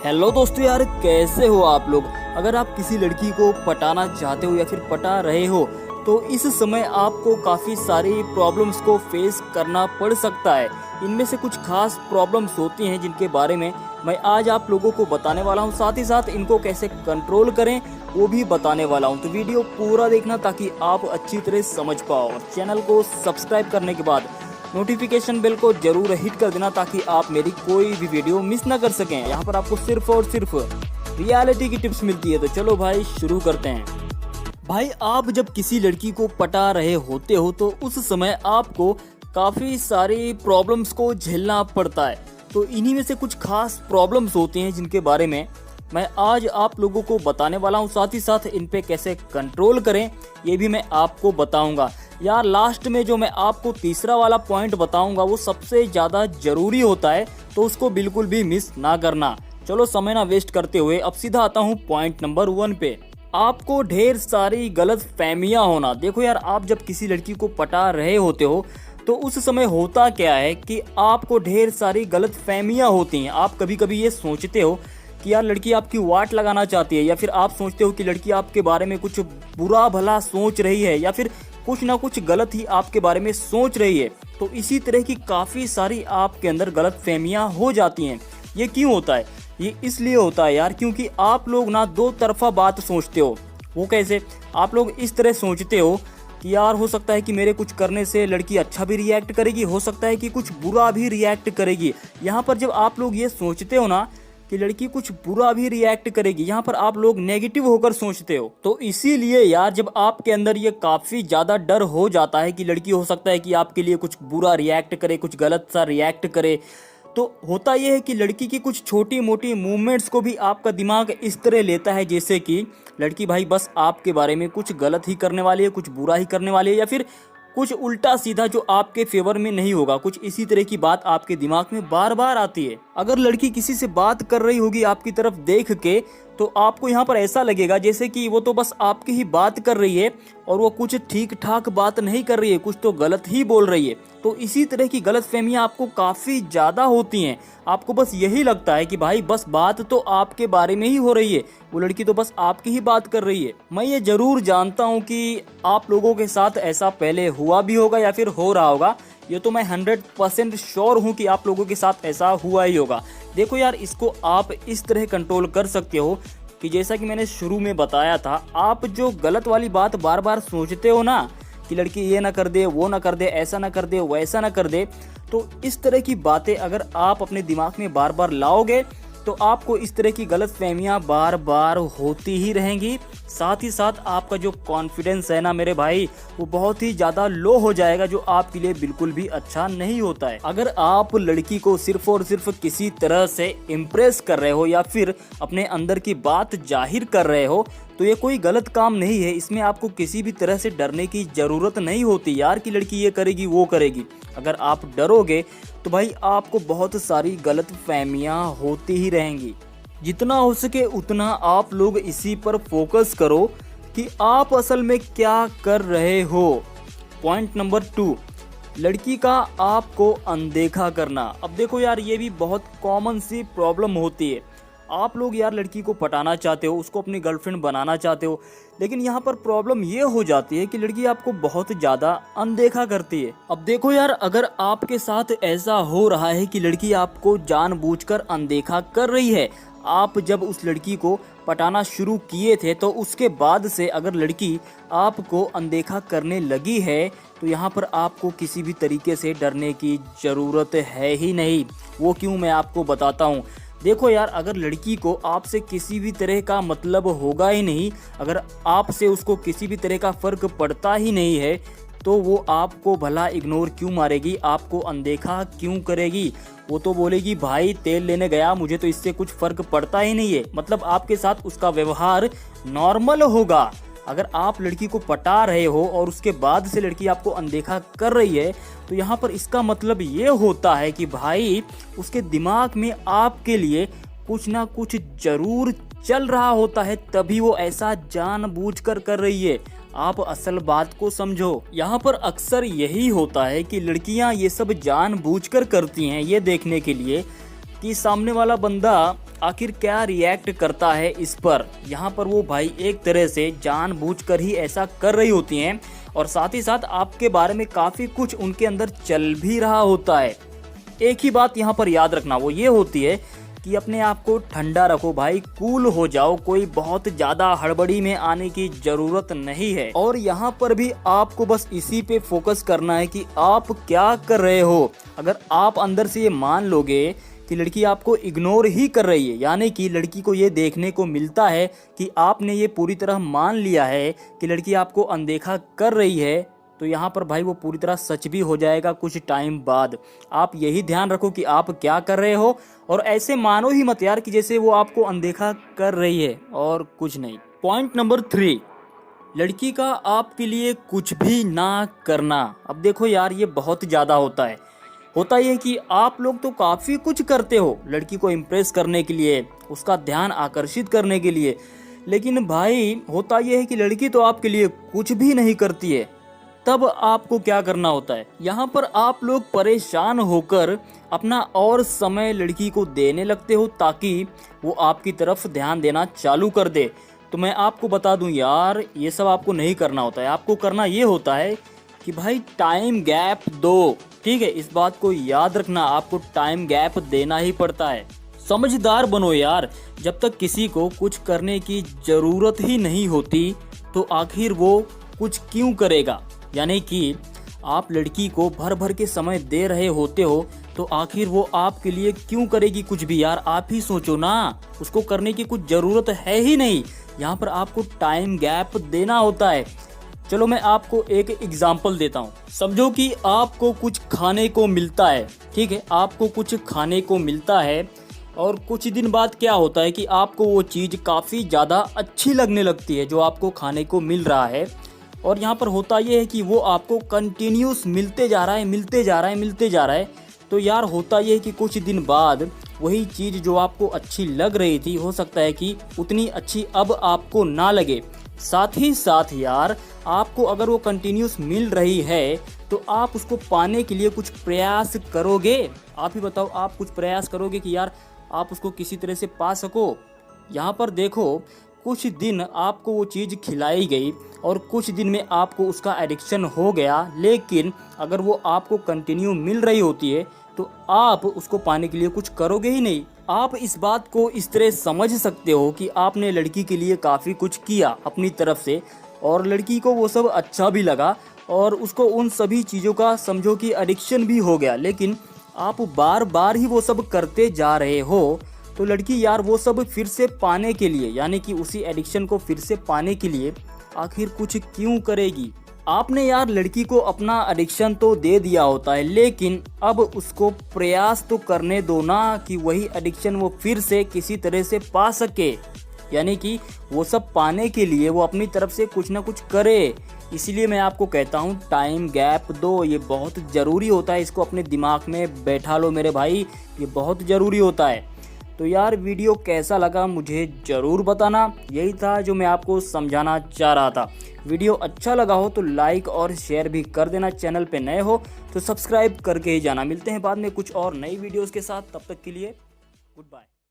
Hello दोस्तों यार, कैसे हो आप लोग। अगर आप किसी लड़की को पटाना चाहते हो या फिर पटा रहे हो तो इस समय आपको काफ़ी सारी प्रॉब्लम्स को फेस करना पड़ सकता है। इनमें से कुछ खास प्रॉब्लम्स होती हैं जिनके बारे में मैं आज आप लोगों को बताने वाला हूं। साथ ही साथ इनको कैसे कंट्रोल करें वो भी बताने वाला हूं। तो वीडियो पूरा देखना ताकि आप अच्छी तरह समझ पाओ। और चैनल को सब्सक्राइब करने के बाद नोटिफिकेशन बेल को जरूर हिट कर देना ताकि आप मेरी कोई भी वीडियो मिस ना कर सकें। यहाँ पर आपको सिर्फ और सिर्फ रियलिटी की टिप्स मिलती है। तो चलो भाई शुरू करते हैं। भाई आप जब किसी लड़की को पटा रहे होते हो तो उस समय आपको काफ़ी सारी प्रॉब्लम्स को झेलना पड़ता है। तो इन्हीं में से कुछ खास प्रॉब्लम्स होती हैं जिनके बारे में मैं आज आप लोगों को बताने वाला हूं। साथ ही साथ इन पे कैसे कंट्रोल करें ये भी मैं आपको बताऊंगा। यार लास्ट में जो मैं आपको तीसरा वाला पॉइंट बताऊंगा वो सबसे ज़्यादा ज़रूरी होता है, तो उसको बिल्कुल भी मिस ना करना। चलो समय ना वेस्ट करते हुए अब सीधा आता हूँ पॉइंट नंबर 1 पे। आपको ढेर सारी गलत फहमियाँ होना। देखो यार, आप जब किसी लड़की को पटा रहे होते हो तो उस समय होता क्या है कि आपको ढेर सारी गलत फहमियाँ होती हैं। आप कभी कभी ये सोचते हो कि यार लड़की आपकी वाट लगाना चाहती है, या फिर आप सोचते हो कि लड़की आपके बारे में कुछ बुरा भला सोच रही है, या फिर कुछ ना कुछ गलत ही आपके बारे में सोच रही है। तो इसी तरह की काफ़ी सारी आपके अंदर गलत फहमियाँ हो जाती हैं। ये क्यों होता है? ये इसलिए होता है यार क्योंकि आप लोग ना दो तरफा बात सोचते हो। वो कैसे? आप लोग इस तरह सोचते हो कि यार हो सकता है कि मेरे कुछ करने से लड़की अच्छा भी रिएक्ट करेगी, हो सकता है कि कुछ बुरा भी रिएक्ट करेगी। यहाँ पर जब आप लोग ये सोचते हो ना कि लड़की कुछ बुरा भी रिएक्ट करेगी, यहाँ पर आप लोग नेगेटिव होकर सोचते हो। तो इसीलिए यार जब आपके अंदर ये काफ़ी ज़्यादा डर हो जाता है कि लड़की हो सकता है कि आपके लिए कुछ बुरा रिएक्ट करे, कुछ गलत सा रिएक्ट करे, तो होता यह है कि लड़की की कुछ छोटी मोटी मूवमेंट्स को भी आपका दिमाग इस तरह लेता है जैसे कि लड़की भाई बस आपके बारे में कुछ गलत ही करने वाली है, कुछ बुरा ही करने वाली है, या फिर कुछ उल्टा सीधा जो आपके फेवर में नहीं होगा। कुछ इसी तरह की बात आपके दिमाग में बार बार आती है। अगर लड़की किसी से बात कर रही होगी आपकी तरफ देख के तो आपको यहाँ पर ऐसा लगेगा जैसे कि वो तो बस आपकी ही बात कर रही है और वो कुछ ठीक ठाक बात नहीं कर रही है, कुछ तो गलत ही बोल रही है। तो इसी तरह की गलत फहमियाँ आपको काफ़ी ज़्यादा होती हैं। आपको बस यही लगता है कि भाई बस बात तो आपके बारे में ही हो रही है, वो लड़की तो बस आपकी ही बात कर रही है। मैं ये ज़रूर जानता हूँ कि आप लोगों के साथ ऐसा पहले हुआ भी होगा या फिर हो रहा होगा। ये तो मैं 100% श्योर हूँ कि आप लोगों के साथ ऐसा हुआ ही होगा। देखो यार, इसको आप इस तरह कंट्रोल कर सकते हो कि जैसा कि मैंने शुरू में बताया था, आप जो गलत वाली बात बार बार सोचते हो ना कि लड़की ये ना कर दे, वो ना कर दे, ऐसा ना कर दे, वैसा ना कर दे, तो इस तरह की बातें अगर आप अपने दिमाग में बार बार लाओगे तो आपको इस तरह की गलत फहमियाँ बार बार होती ही रहेंगी। साथ ही साथ आपका जो कॉन्फिडेंस है ना मेरे भाई, वो बहुत ही ज़्यादा लो हो जाएगा, जो आपके लिए बिल्कुल भी अच्छा नहीं होता है। अगर आप लड़की को सिर्फ और सिर्फ किसी तरह से इम्प्रेस कर रहे हो या फिर अपने अंदर की बात जाहिर कर रहे हो तो ये कोई गलत काम नहीं है। इसमें आपको किसी भी तरह से डरने की ज़रूरत नहीं होती यार कि लड़की ये करेगी वो करेगी। अगर आप डरोगे तो भाई आपको बहुत सारी गलत फहमियाँ होती ही रहेंगी। जितना हो सके उतना आप लोग इसी पर फोकस करो कि आप असल में क्या कर रहे हो। पॉइंट नंबर 2, लड़की का आपको अनदेखा करना। अब देखो यार, ये भी बहुत कॉमन सी प्रॉब्लम होती है। आप लोग यार लड़की को पटाना चाहते हो, उसको अपनी गर्लफ्रेंड बनाना चाहते हो, लेकिन यहाँ पर प्रॉब्लम ये हो जाती है कि लड़की आपको बहुत ज़्यादा अनदेखा करती है। अब देखो यार, अगर आपके साथ ऐसा हो रहा है कि लड़की आपको जानबूझकर अनदेखा कर रही है, आप जब उस लड़की को पटाना शुरू किए थे तो उसके बाद से अगर लड़की आपको अनदेखा करने लगी है तो यहाँ पर आपको किसी भी तरीके से डरने की ज़रूरत है ही नहीं। वो क्यों, मैं आपको बताता हूँ। देखो यार, अगर लड़की को आपसे किसी भी तरह का मतलब होगा ही नहीं, अगर आपसे उसको किसी भी तरह का फ़र्क पड़ता ही नहीं है, तो वो आपको भला इग्नोर क्यों मारेगी, आपको अनदेखा क्यों करेगी? वो तो बोलेगी भाई तेल लेने गया, मुझे तो इससे कुछ फ़र्क पड़ता ही नहीं है। मतलब आपके साथ उसका व्यवहार नॉर्मल होगा। अगर आप लड़की को पटा रहे हो और उसके बाद से लड़की आपको अनदेखा कर रही है तो यहाँ पर इसका मतलब ये होता है कि भाई उसके दिमाग में आपके लिए कुछ ना कुछ जरूर चल रहा होता है, तभी वो ऐसा जानबूझकर कर रही है। आप असल बात को समझो। यहाँ पर अक्सर यही होता है कि लड़कियाँ ये सब जानबूझकर करती हैं ये देखने के लिए कि सामने वाला बंदा आखिर क्या रिएक्ट करता है इस पर। यहाँ पर वो भाई एक तरह से जानबूझकर ही ऐसा कर रही होती हैं और साथ ही साथ आपके बारे में काफ़ी कुछ उनके अंदर चल भी रहा होता है। एक ही बात यहाँ पर याद रखना, वो ये होती है कि अपने आप को ठंडा रखो भाई, कूल हो जाओ, कोई बहुत ज़्यादा हड़बड़ी में आने की ज़रूरत नहीं है। और यहाँ पर भी आपको बस इसी पे फोकस करना है कि आप क्या कर रहे हो। अगर आप अंदर से ये मान लोगे कि लड़की आपको इग्नोर ही कर रही है, यानी कि लड़की को ये देखने को मिलता है कि आपने ये पूरी तरह मान लिया है कि लड़की आपको अनदेखा कर रही है, तो यहाँ पर भाई वो पूरी तरह सच भी हो जाएगा कुछ टाइम बाद। आप यही ध्यान रखो कि आप क्या कर रहे हो और ऐसे मानो ही मत यार कि जैसे वो आपको अनदेखा कर रही है और कुछ नहीं। पॉइंट नंबर 3, लड़की का आपके लिए कुछ भी ना करना। अब देखो यार, ये बहुत ज़्यादा होता ये कि आप लोग तो काफ़ी कुछ करते हो लड़की को इम्प्रेस करने के लिए, उसका ध्यान आकर्षित करने के लिए, लेकिन भाई होता ये है कि लड़की तो आपके लिए कुछ भी नहीं करती है। तब आपको क्या करना होता है, यहाँ पर आप लोग परेशान होकर अपना और समय लड़की को देने लगते हो ताकि वो आपकी तरफ ध्यान देना चालू कर दे। तो मैं आपको बता दूं यार, ये सब आपको नहीं करना होता है। आपको करना ये होता है कि भाई टाइम गैप दो, ठीक है। इस बात को याद रखना, आपको टाइम गैप देना ही पड़ता है। समझदार बनो यार, जब तक किसी को कुछ करने की ज़रूरत ही नहीं होती तो आखिर वो कुछ क्यों करेगा। यानी कि आप लड़की को भर भर के समय दे रहे होते हो तो आखिर वो आपके लिए क्यों करेगी कुछ भी। यार आप ही सोचो ना, उसको करने की कुछ ज़रूरत है ही नहीं। यहाँ पर आपको टाइम गैप देना होता है। चलो मैं आपको एक एग्जाम्पल देता हूँ। समझो कि आपको कुछ खाने को मिलता है, ठीक है, आपको कुछ खाने को मिलता है और कुछ दिन बाद क्या होता है कि आपको वो चीज़ काफ़ी ज़्यादा अच्छी लगने लगती है जो आपको खाने को मिल रहा है। और यहाँ पर होता ये है कि वो आपको कंटिन्यूस मिलते जा रहा है। तो यार होता ये है कि कुछ दिन बाद वही चीज़ जो आपको अच्छी लग रही थी, हो सकता है कि उतनी अच्छी अब आपको ना लगे। साथ ही साथ यार, आपको अगर वो कंटिन्यूस मिल रही है तो आप उसको पाने के लिए कुछ प्रयास करोगे। आप ही बताओ, आप कुछ प्रयास करोगे कि यार आप उसको किसी तरह से पा सको। यहाँ पर देखो, कुछ दिन आपको वो चीज़ खिलाई गई और कुछ दिन में आपको उसका एडिक्शन हो गया, लेकिन अगर वो आपको कंटिन्यू मिल रही होती है तो आप उसको पाने के लिए कुछ करोगे ही नहीं। आप इस बात को इस तरह समझ सकते हो कि आपने लड़की के लिए काफ़ी कुछ किया अपनी तरफ से और लड़की को वो सब अच्छा भी लगा और उसको उन सभी चीज़ों का समझो कि एडिक्शन भी हो गया, लेकिन आप बार बार ही वो सब करते जा रहे हो। तो लड़की यार वो सब फिर से पाने के लिए, यानी कि उसी एडिक्शन को फिर से पाने के लिए आखिर कुछ क्यों करेगी। आपने यार लड़की को अपना एडिक्शन तो दे दिया होता है, लेकिन अब उसको प्रयास तो करने दो ना कि वही एडिक्शन वो फिर से किसी तरह से पा सके। यानी कि वो सब पाने के लिए वो अपनी तरफ से कुछ ना कुछ करे। इसीलिए मैं आपको कहता हूँ टाइम गैप दो, ये बहुत ज़रूरी होता है। इसको अपने दिमाग में बैठा लो मेरे भाई, ये बहुत ज़रूरी होता है। तो यार वीडियो कैसा लगा मुझे ज़रूर बताना। यही था जो मैं आपको समझाना चाह रहा था। वीडियो अच्छा लगा हो तो लाइक और शेयर भी कर देना। चैनल पे नए हो तो सब्सक्राइब करके ही जाना। मिलते हैं बाद में कुछ और नई वीडियोस के साथ, तब तक के लिए गुड बाय।